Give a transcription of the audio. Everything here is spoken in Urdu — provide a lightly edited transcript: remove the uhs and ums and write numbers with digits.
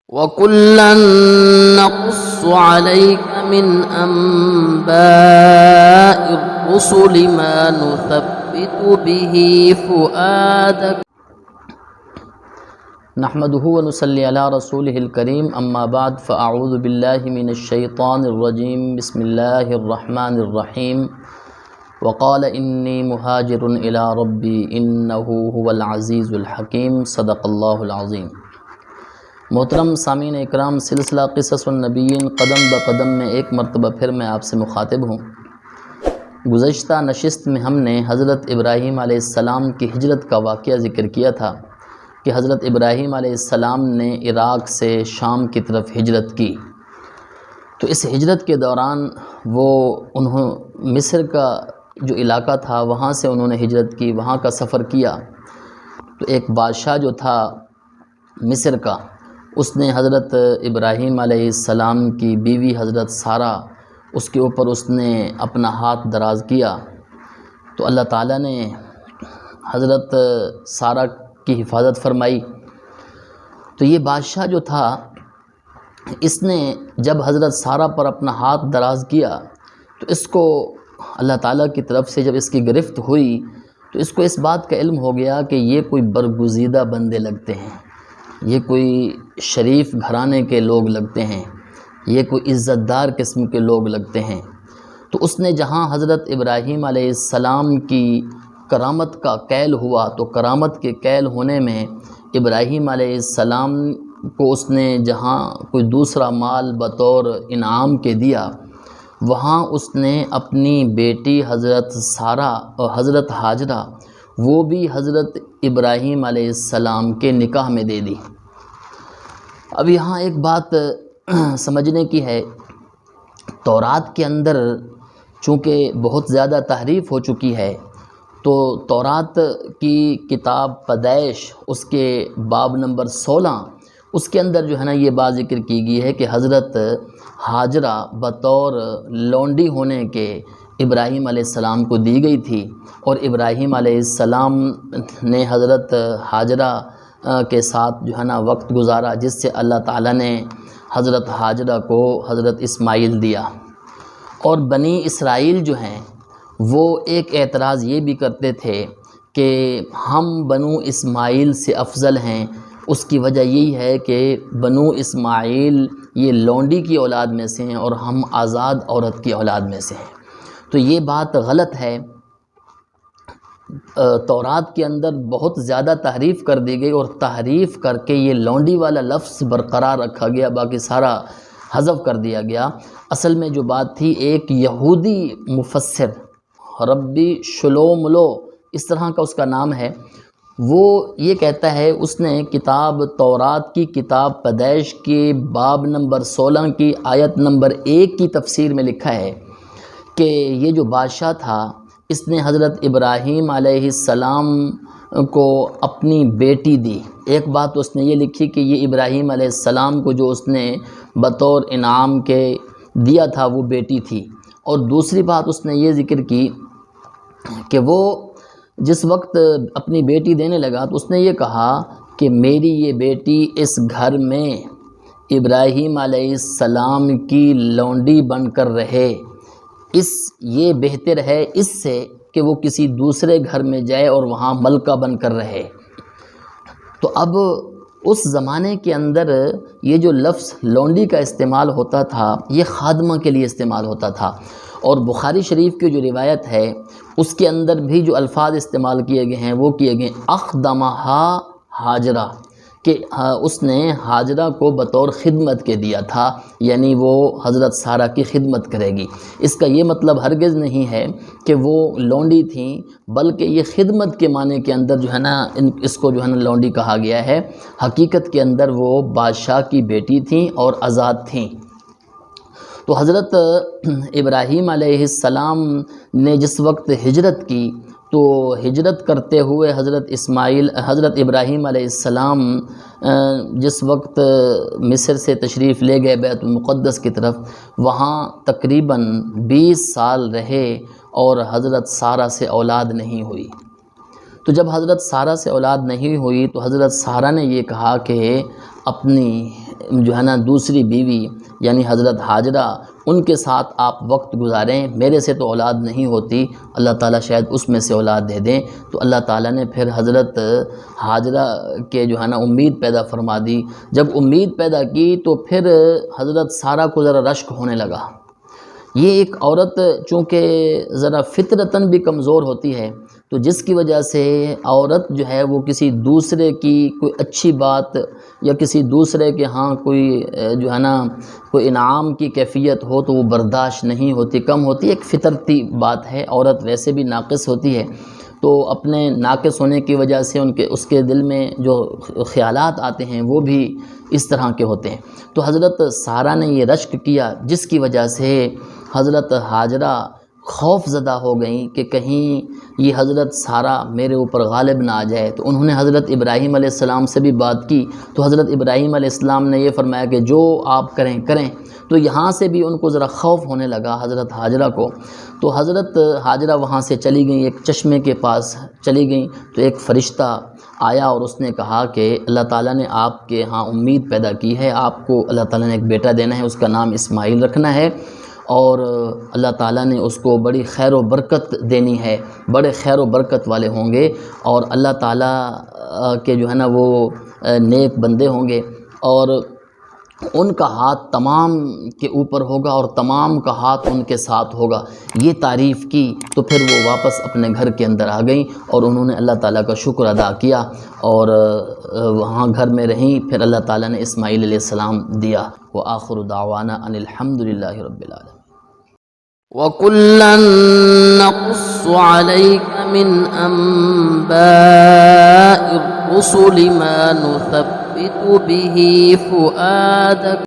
وَكُلًّا نَّقُصُّ عَلَيْكَ مِنْ أَنبَاءِ الرُّسُلِ مَا نُثَبِّتُ بِهِ فُؤَادَكَ نحمده ونصلي على رسوله الكريم اما بعد فاعوذ باللہ من الشیطان الرجیم بسم اللہ الرحمن الرحیم وقال انی مہاجر الی ربی انہ هو العزیز الحکیم صدق اللہ العظیم۔ محترم سامعین اکرام، سلسلہ قصص النبیین قدم بقدم میں ایک مرتبہ پھر میں آپ سے مخاطب ہوں۔ گزشتہ نشست میں ہم نے حضرت ابراہیم علیہ السلام کی ہجرت کا واقعہ ذکر کیا تھا کہ حضرت ابراہیم علیہ السلام نے عراق سے شام کی طرف ہجرت کی۔ تو اس ہجرت کے دوران انہوں مصر کا جو علاقہ تھا وہاں سے انہوں نے ہجرت کی، وہاں کا سفر کیا۔ تو ایک بادشاہ جو تھا مصر کا، اس نے حضرت ابراہیم علیہ السلام کی بیوی حضرت سارہ، اس کے اوپر اس نے اپنا ہاتھ دراز کیا تو اللہ تعالیٰ نے حضرت سارہ کی حفاظت فرمائی۔ تو یہ بادشاہ جو تھا، اس نے جب حضرت سارہ پر اپنا ہاتھ دراز کیا تو اس کو اللہ تعالیٰ کی طرف سے جب اس کی گرفت ہوئی تو اس کو اس بات کا علم ہو گیا کہ یہ کوئی برگزیدہ بندے لگتے ہیں، یہ کوئی شریف گھرانے کے لوگ لگتے ہیں، یہ کوئی عزت دار قسم کے لوگ لگتے ہیں۔ تو اس نے جہاں حضرت ابراہیم علیہ السلام کی کرامت کا کیل ہوا تو کرامت کے کیل ہونے میں ابراہیم علیہ السلام کو اس نے جہاں کوئی دوسرا مال بطور انعام کے دیا، وہاں اس نے اپنی بیٹی حضرت سارہ اور حضرت ہاجرہ وہ بھی حضرت ابراہیم علیہ السلام کے نکاح میں دے دی۔ اب یہاں ایک بات سمجھنے کی ہے، تورات کے اندر چونکہ بہت زیادہ تحریف ہو چکی ہے، تو تورات کی کتاب پیدائش اس کے باب نمبر 16 اس کے اندر جو ہے نا یہ بات ذکر کی گئی ہے کہ حضرت ہاجرہ بطور لونڈی ہونے کے ابراہیم علیہ السلام کو دی گئی تھی، اور ابراہیم علیہ السلام نے حضرت ہاجرہ کے ساتھ جو ہے نا وقت گزارا، جس سے اللہ تعالیٰ نے حضرت ہاجرہ کو حضرت اسماعیل دیا۔ اور بنی اسرائیل جو ہیں وہ ایک اعتراض یہ بھی کرتے تھے کہ ہم بنو اسماعیل سے افضل ہیں، اس کی وجہ یہی ہے کہ بنو اسماعیل یہ لونڈی کی اولاد میں سے ہیں اور ہم آزاد عورت کی اولاد میں سے ہیں۔ تو یہ بات غلط ہے۔ تورات کے اندر بہت زیادہ تحریف کر دی گئی، اور تحریف کر کے یہ لونڈی والا لفظ برقرار رکھا گیا، باقی سارا حذف کر دیا گیا۔ اصل میں جو بات تھی، ایک یہودی مفسر ربی شلوملو اس طرح کا اس کا نام ہے، وہ یہ کہتا ہے، اس نے کتاب تورات کی کتاب پیدائش کے باب نمبر 16 کی آیت نمبر 1 کی تفسیر میں لکھا ہے کہ یہ جو بادشاہ تھا اس نے حضرت ابراہیم علیہ السلام کو اپنی بیٹی دی۔ ایک بات اس نے یہ لکھی کہ یہ ابراہیم علیہ السلام کو جو اس نے بطور انعام کے دیا تھا وہ بیٹی تھی، اور دوسری بات اس نے یہ ذکر کی کہ وہ جس وقت اپنی بیٹی دینے لگا تو اس نے یہ کہا کہ میری یہ بیٹی اس گھر میں ابراہیم علیہ السلام کی لونڈی بن کر رہے، یہ بہتر ہے اس سے کہ وہ کسی دوسرے گھر میں جائے اور وہاں ملکہ بن کر رہے۔ تو اب اس زمانے کے اندر یہ جو لفظ لونڈی کا استعمال ہوتا تھا یہ خادمہ کے لیے استعمال ہوتا تھا، اور بخاری شریف کی جو روایت ہے اس کے اندر بھی جو الفاظ استعمال کیے گئے ہیں وہ کیے گئے اخدمہا ہاجرہ، کہ اس نے ہاجرہ کو بطور خدمت کے دیا تھا، یعنی وہ حضرت سارہ کی خدمت کرے گی۔ اس کا یہ مطلب ہرگز نہیں ہے کہ وہ لونڈی تھیں، بلکہ یہ خدمت کے معنی کے اندر جو ہے نا اس کو جو ہے نا لونڈی کہا گیا ہے۔ حقیقت کے اندر وہ بادشاہ کی بیٹی تھیں اور آزاد تھیں۔ تو حضرت ابراہیم علیہ السلام نے جس وقت ہجرت کی تو ہجرت کرتے ہوئے حضرت ابراہیم علیہ السلام جس وقت مصر سے تشریف لے گئے بیت المقدس کی طرف، وہاں تقریباً 20 سال رہے اور حضرت سارہ سے اولاد نہیں ہوئی۔ تو جب حضرت سارہ سے اولاد نہیں ہوئی تو حضرت سارہ نے یہ کہا کہ اپنی جو ہے نا دوسری بیوی یعنی حضرت ہاجرہ ان کے ساتھ آپ وقت گزاریں، میرے سے تو اولاد نہیں ہوتی، اللہ تعالیٰ شاید اس میں سے اولاد دے دیں۔ تو اللہ تعالیٰ نے پھر حضرت ہاجرہ کے جو ہے نا امید پیدا فرما دی۔ جب امید پیدا کی تو پھر حضرت سارہ کو ذرا رشک ہونے لگا۔ یہ ایک عورت چونکہ ذرا فطرتاً بھی کمزور ہوتی ہے، تو جس کی وجہ سے عورت جو ہے وہ کسی دوسرے کی کوئی اچھی بات یا کسی دوسرے کے ہاں کوئی جو ہے نا کوئی انعام کی کیفیت ہو تو وہ برداشت نہیں ہوتی، کم ہوتی، ایک فطرتی بات ہے، عورت ویسے بھی ناقص ہوتی ہے، تو اپنے ناقص ہونے کی وجہ سے اس کے دل میں جو خیالات آتے ہیں وہ بھی اس طرح کے ہوتے ہیں۔ تو حضرت سارہ نے یہ رشک کیا جس کی وجہ سے حضرت ہاجرہ خوف زدہ ہو گئیں کہ کہیں یہ حضرت سارہ میرے اوپر غالب نہ آ جائے۔ تو انہوں نے حضرت ابراہیم علیہ السلام سے بھی بات کی، تو حضرت ابراہیم علیہ السلام نے یہ فرمایا کہ جو آپ کریں کریں۔ تو یہاں سے بھی ان کو ذرا خوف ہونے لگا حضرت ہاجرہ کو، تو حضرت ہاجرہ وہاں سے چلی گئیں، ایک چشمے کے پاس چلی گئیں، تو ایک فرشتہ آیا اور اس نے کہا کہ اللہ تعالیٰ نے آپ کے ہاں امید پیدا کی ہے، آپ کو اللہ تعالیٰ نے ایک بیٹا دینا ہے، اس کا نام اسماعیل رکھنا ہے، اور اللہ تعالیٰ نے اس کو بڑی خیر و برکت دینی ہے، بڑے خیر و برکت والے ہوں گے، اور اللہ تعالیٰ کے جو ہے نا وہ نیک بندے ہوں گے، اور ان کا ہاتھ تمام کے اوپر ہوگا اور تمام کا ہاتھ ان کے ساتھ ہوگا۔ یہ تعریف کی تو پھر وہ واپس اپنے گھر کے اندر آ گئیں اور انہوں نے اللہ تعالیٰ کا شکر ادا کیا اور وہاں گھر میں رہیں۔ پھر اللہ تعالیٰ نے اسماعیل علیہ السلام دیا۔ وآخر دعوانا ان الحمد للہ رب العالمین۔ وَكُلًّا نَّقُصُّ عَلَيْكَ مِنْ أَنبَاءِ الرُّسُلِ مَا نُثَبِّتُ بِهِ فُؤَادَكَ